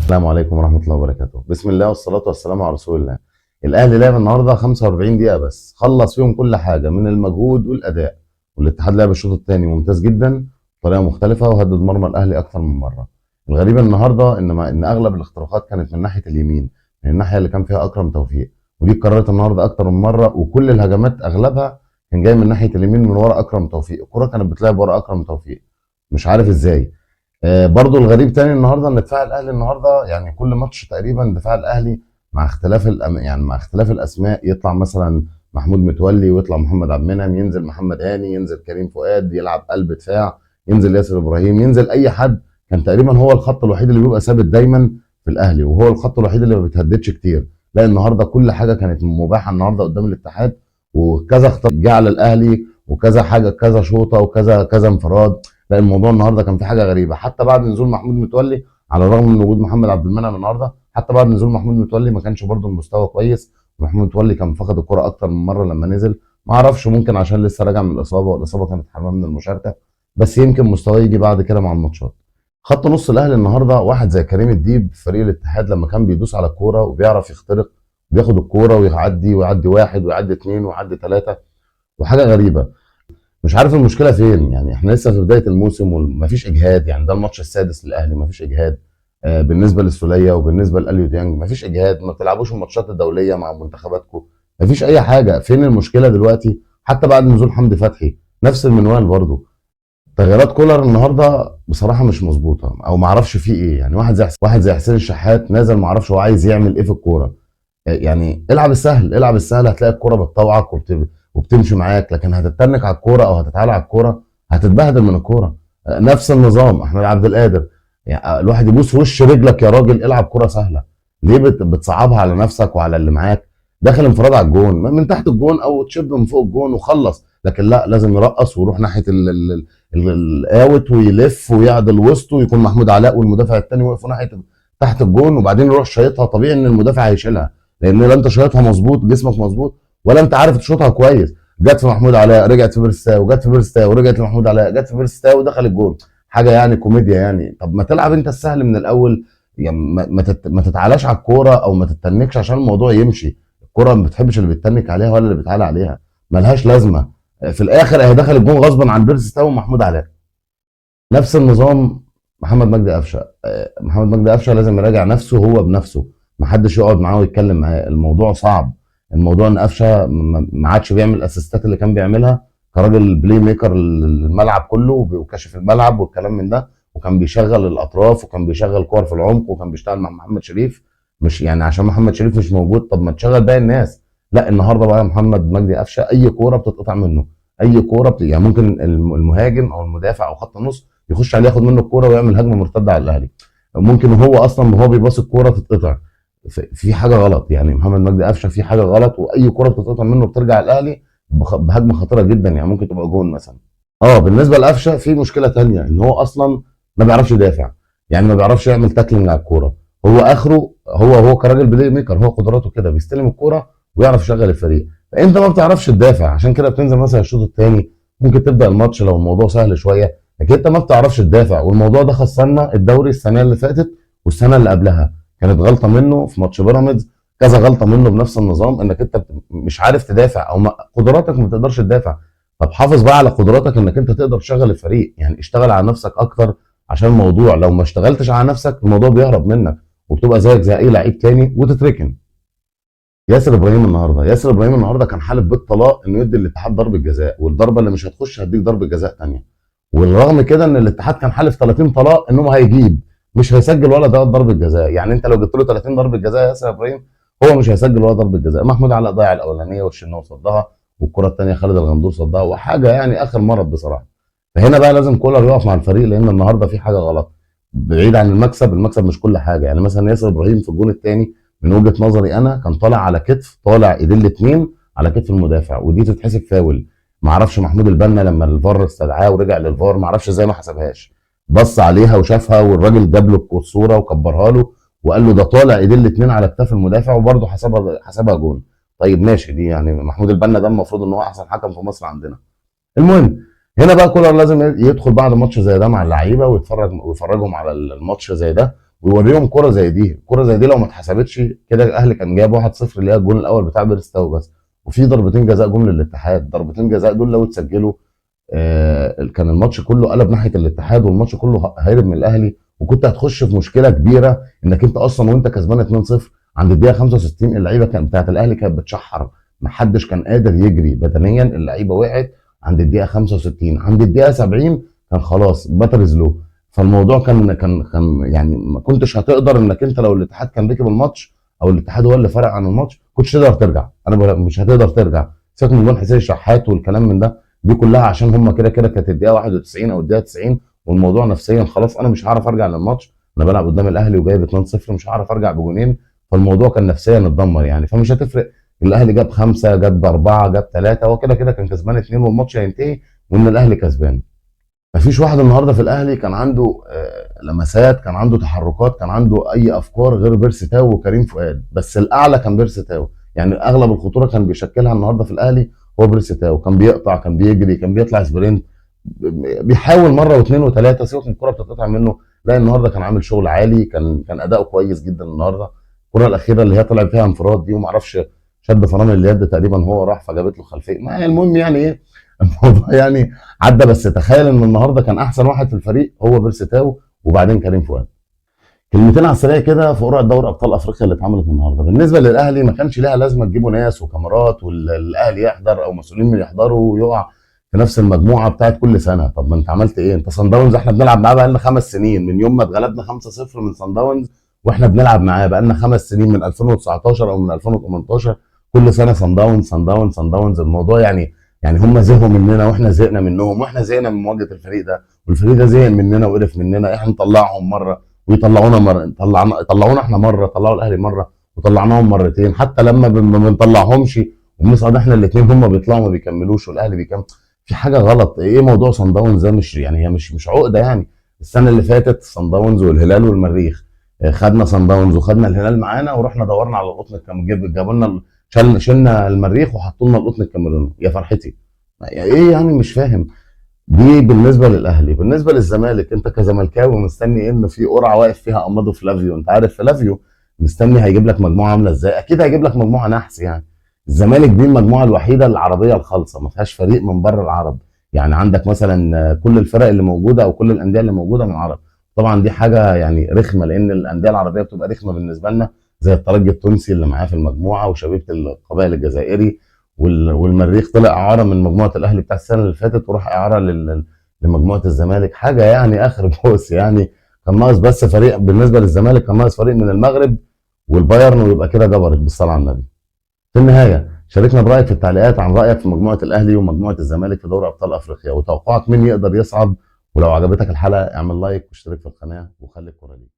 السلام عليكم ورحمة الله وبركاته. بسم الله والصلاة والسلام على رسول الله. الأهلي لعب النهارده 45 دقيقة بس، خلص فيهم كل حاجة من المجهود والأداء، والاتحاد لعب الشوط الثاني ممتاز جدا بطريقة مختلفة وهدد مرمى الأهلي أكثر من مرة. الغريب النهارده إن أغلب الاختراقات كانت من ناحية اليمين، من الناحية اللي كان فيها أكرم توفيق، ودي اتكررت النهارده أكثر من مرة، وكل الهجمات أغلبها كان جاي من ناحية اليمين من ورا أكرم توفيق، الكرة كانت بتلعب ورا أكرم توفيق، مش عارف إزاي. برضو الغريب تاني النهارده ان دفاع الاهلي النهارده، يعني كل ماتش تقريبا دفاع الاهلي مع اختلاف يعني مع اختلاف الاسماء، يطلع مثلا محمود متولي ويطلع محمد عبد المنعم، ينزل محمد هاني، ينزل كريم فؤاد يلعب قلب دفاع، ينزل ياسر ابراهيم، ينزل اي حد. كان تقريبا هو الخط الوحيد اللي بيبقى ثابت دايما في الاهلي، وهو الخط الوحيد اللي ما بيتهددش كتير. لا النهارده كل حاجه كانت مباحه النهارده قدام الاتحاد، وكذا خطا جه على الاهلي، وكذا حاجه، كذا شوطه وكذا كذا انفراد. لا الموضوع النهارده كان في حاجه غريبه، حتى بعد نزول محمود متولي، على الرغم من وجود محمد عبد المنعم النهارده، حتى بعد نزول محمود متولي ما كانش برده المستوى كويس. محمود متولي كان فقد الكره اكتر من مره لما نزل، ما اعرفش، ممكن عشان لسه راجع من الاصابه، والاصابه كانت حرمه من المشاركه، بس يمكن مستواه يجي بعد كده مع الماتشات. خط نص الاهلي النهارده واحد زي كريم الديب في فريق الاتحاد، لما كان بيدوس على الكوره وبيعرف يخترق، بياخد الكوره ويعدي، ويعدي واحد ويعدي اثنين ويعدي ثلاثه، وحاجه غريبه. مش عارف المشكله فين، يعني احنا لسه في بدايه الموسم ومفيش اجهاد، يعني ده الماتش السادس للاهلي مفيش اجهاد. بالنسبه للسوليه وبالنسبه لاليو ديانج مفيش اجهاد، ما بتلعبوش الماتشات الدوليه مع منتخباتكم، مفيش اي حاجه. فين المشكله دلوقتي؟ حتى بعد نزول حمدي فتحي نفس المنوال برضو. تغييرات كولر النهارده بصراحه مش مظبوطه، او ما اعرفش فيه ايه. يعني واحد زي حسين الشحات نازل، ما اعرفش هو عايز يعمل ايه في الكوره. يعني العب السهل، العب السهل، هتلاقي الكوره بتطوعك وبتمشي معاك، لكن هتتنك على الكوره او هتتعالى على الكوره هتتبهدل من الكوره. نفس النظام احمد عبد القادر، يعني الواحد يبوس في وش رجلك يا راجل، العب كوره سهله. ليه بتصعبها على نفسك وعلى اللي معاك؟ داخل انفراد على الجون، من تحت الجون او تشب من فوق الجون وخلص، لكن لا، لازم يرقص ويروح ناحيه الاوت ويلف ويعدل وسطه، ويكون محمود علاء والمدافع الثاني واقف ناحيه تحت الجون، وبعدين يروح شايطها. طبيعي ان المدافع هيشيلها، لان لا انت شايطها مظبوط، جسمك مظبوط، ولا انت عارف تشوطها كويس. جت في محمود علاء، رجعت في بيرستاو، وجت في بيرستاو، ورجعت لمحمود علاء، جت في بيرستاو ودخل الجون. حاجه يعني كوميديا يعني. طب ما تلعب انت السهل من الاول، يعني ما تتعالاش على الكوره او ما تتنكش عشان الموضوع يمشي. الكوره ما بتحبش اللي بيتنك عليها ولا اللي بيتعالى عليها، ملهاش لازمه. في الاخر اهي دخل الجون غصبا عن بيرستاو ومحمود علاء. نفس النظام محمد مجدي قفشه. محمد مجدي قفشه لازم يراجع نفسه هو بنفسه، ما حدش يقعد معاه ويتكلم معاه، الموضوع صعب. الموضوع ان قفشه ما عادش بيعمل الاسيستات اللي كان بيعملها كراجل بلاي ميكر للملعب كله، وكاشف الملعب والكلام من ده، وكان بيشغل الاطراف، وكان بيشغل كور في العمق، وكان بيشتغل مع محمد شريف. مش يعني عشان محمد شريف مش موجود طب ما تشغل باقي الناس. لا النهارده بقى محمد مجدي قفشه اي كوره بتتقطع منه، اي كوره يعني ممكن المهاجم او المدافع او خط النص يخش عليه ياخد منه الكوره ويعمل هجمه مرتده على الاهلي، ممكن هو اصلا وهو بيباص الكوره تتقطع. في حاجه غلط، يعني محمد مجدي قفشه في حاجه غلط، واي كوره بتتقطع منه بترجع الاهلي بهجمه خطيره جدا، يعني ممكن تبقى جون مثلا. بالنسبه لقفشه في مشكله تانية، ان هو اصلا ما بيعرفش يدافع، يعني ما بيعرفش يعمل تاكلينج على الكوره. هو اخره هو كراجل بلاي ميكر، هو قدراته كده بيستلم الكوره ويعرف يشغل الفريق. فانت ما بتعرفش تدافع، عشان كده بتنزل مثلا الشوط الثاني، ممكن تبدا الماتش لو الموضوع سهل شويه، لكن انت ما بتعرفش تدافع. والموضوع ده خسرنا الدوري السنه اللي فاتت والسنه اللي قبلها، كانت غلطه منه في ماتش بيراميدز، كذا غلطه منه بنفس النظام، انك انت مش عارف تدافع، او قدراتك ما تقدرش تدافع. طب حافظ بقى على قدراتك، انك انت تقدر تشغل الفريق، يعني اشتغل على نفسك اكتر، عشان الموضوع لو ما اشتغلتش على نفسك الموضوع بيهرب منك، وبتبقى زيك زي اي لعيب تاني وتتركن. ياسر ابراهيم النهارده كان حالف بالطلاق انه يدي الاتحاد ضربه جزاء، والضربه اللي مش هتخش هديك ضربه جزاء ثانيه. والرغم كده ان الاتحاد كان حالف 30 طلاق انه هيجيب، مش هيسجل ولا ده ضربه جزاء. يعني انت لو جبت له 30 ضربه جزاء يا ياسر ابراهيم، هو مش هيسجل ولا ضربه جزاء. محمود علاء ضيع الاولانيه والشناوي صدها، والكره الثانيه خالد الغندور صدها، وحاجه يعني اخر مرض بصراحه. فهنا بقى لازم كولر يقف مع الفريق، لان النهارده في حاجه غلط. بعيد عن المكسب، المكسب مش كل حاجه. يعني مثلا ياسر ابراهيم في الجون الثاني من وجهه نظري انا كان طالع على كتف، طالع ايدين الاثنين على كتف المدافع، ودي تتحسب فاول. ما اعرفش محمود البنا لما الفار استدعاه ورجع للفار، ما اعرفش ازاي ما حسبهاش، بص عليها وشافها، والراجل جاب له الصوره وكبرها له وقال له ده طالع ايدين الاثنين على كتاف المدافع، وبرده حسبها جون. طيب ماشي، دي يعني محمود البنا ده المفروض ان هو احسن حكم في مصر عندنا. المهم، هنا بقى كولر لازم يدخل بعد ماتش زي ده مع اللعيبه ويتفرجهم على الماتش زي ده، ويوريهم كرة زي دي. كرة زي دي لو ما اتحسبتش كده الاهلي كان جايب 1-0 اللي هي الجون الاول بتاع بيرستاو بس. وفي ضربتين جزاء جم للاتحاد، ضربتين جزاء دول لو اتسجلوا كان الماتش كله قلب ناحيه الاتحاد، والماتش كله هيرب من الاهلي، وكنت هتخش في مشكله كبيره انك انت اصلا وانت كسبان 2-0 عند الدقيقه 65 اللعيبه كانت بتاعت الاهلي كانت بتشحر، ما حدش كان قادر يجري بدنيا، اللعيبه وقعت عند الدقيقه 65. عند الدقيقه 70 كان خلاص باترز لو. فالموضوع كان يعني ما كنتش هتقدر انك انت لو الاتحاد كان ركب الماتش او الاتحاد هو اللي فرق عن الماتش كنتش تقدر ترجع. انا مش هتقدر ترجع. سيبك من جون حسين الشحات والكلام من ده، دي كلها عشان هم كده كده كانت الدقيقه 91 او الدقيقه 90، والموضوع نفسيا خلاص انا مش هعرف ارجع للماتش، انا بلعب قدام الاهلي وجايب 2-0 مش هعرف ارجع بجونين. فالموضوع كان نفسيا اتدمر يعني. فمش هتفرق الاهلي جاب 5 جاب 4 جاب 3، هو كده كده كان كسبان 2 والماتش هينتهي وان الاهلي كسبان. مفيش واحد النهارده في الاهلي كان عنده لمسات، كان عنده تحركات، كان عنده اي افكار غير بيرسي تاو وكريم فؤاد، بس الاعلى كان بيرسي تاو. يعني اغلب الخطوره كان بيشكلها النهارده في الاهلي هو بيرسي تاو، كان بيقطع، كان بيجري، كان بيطلع سبرنت، بيحاول مره واثنين وثلاثه، سيبك من الكره بتتقطع منه. لا النهارده كان عامل شغل عالي، كان اداؤه كويس جدا النهارده. الكره الاخيره اللي هي طلع فيها انفراد دي وما اعرفش شد فرامل اليد تقريبا هو راح فجابت له خلفيه، ما المهم يعني ايه الموضوع يعني عدى. بس تخيل ان النهارده كان احسن واحد في الفريق هو بيرسي تاو وبعدين كريم فؤاد. كلمتين على السريع كده في قرعه دوري ابطال افريقيا اللي اتعملت النهارده. بالنسبه للاهلي ما كانش لها لازمه تجيبوا ناس وكاميرات والاهلي يحضر او مسؤولين من يحضروا ويقع في نفس المجموعه بتاعت كل سنه. طب ما انت عملت ايه؟ انت صن داونز احنا بنلعب معاه بقى لنا 5 سنين من يوم ما اتغلبنا 5-0 من صن داونز، واحنا بنلعب معاه بقى لنا 5 سنين من 2019 او من 2018. كل سنه صن داونز صن داونز صن داونز. الموضوع يعني هم زهقوا مننا واحنا زهقنا منهم، واحنا زهقنا من مواجهه الفريق ده، والفريق ده زهق مننا وقرف مننا. احنا نطلعهم مره ويطلعونا مره، طلعونا احنا مره، طلعوا الاهلي مره وطلعناهم مرتين. حتى لما ما بنطلعهمش وبنصعد احنا الاثنين هم بيطلعوا ما بيكملوش والاهلي بيكمل. في حاجه غلط. ايه موضوع صن داونز ده؟ مش يعني هي مش عقده يعني. السنه اللي فاتت صن داونز والهلال والمريخ، خدنا صن داونز وخدنا الهلال معانا ورحنا دورنا على القطن جابوا لنا، شلنا المريخ وحطوا لنا القطن الكاميروني. يا فرحتي ايه يعني؟ مش فاهم. دي بالنسبه للاهلي. بالنسبه للزمالك انت كزملكاوي مستني إيه؟ ان في قرعه واقف فيها امادو فلافيو، انت عارف فلافيو مستني هيجيب لك مجموعه عامله ازاي؟ اكيد هيجيب لك مجموعه نحس يعني. الزمالك دي المجموعه الوحيده العربيه الخالصه ما فيهاش فريق من بره العرب. يعني عندك مثلا كل الفرق اللي موجوده او كل الانديه اللي موجوده من العرب. طبعا دي حاجه يعني رخمه لان الانديه العربيه بتبقى رخمه بالنسبه لنا، زي الترجي التونسي اللي معاه في المجموعه وشبيبه القبائل الجزائري، والمريخ طلع اعاره من مجموعه الاهلي بتاع السنه اللي فاتت وراح اعاره لمجموعه الزمالك. حاجه يعني اخر بوس يعني. كان ناقص بس فريق بالنسبه للزمالك، كان ناقص فريق من المغرب والبايرن ويبقى كده جبرت بالصلاه على النبي. في النهايه شاركنا برايك في التعليقات عن رايك في مجموعه الاهلي ومجموعه الزمالك في دوري ابطال افريقيا، وتوقعك مين يقدر يصعد. ولو عجبتك الحلقه اعمل لايك واشترك في القناه وخلي الكوره ليك.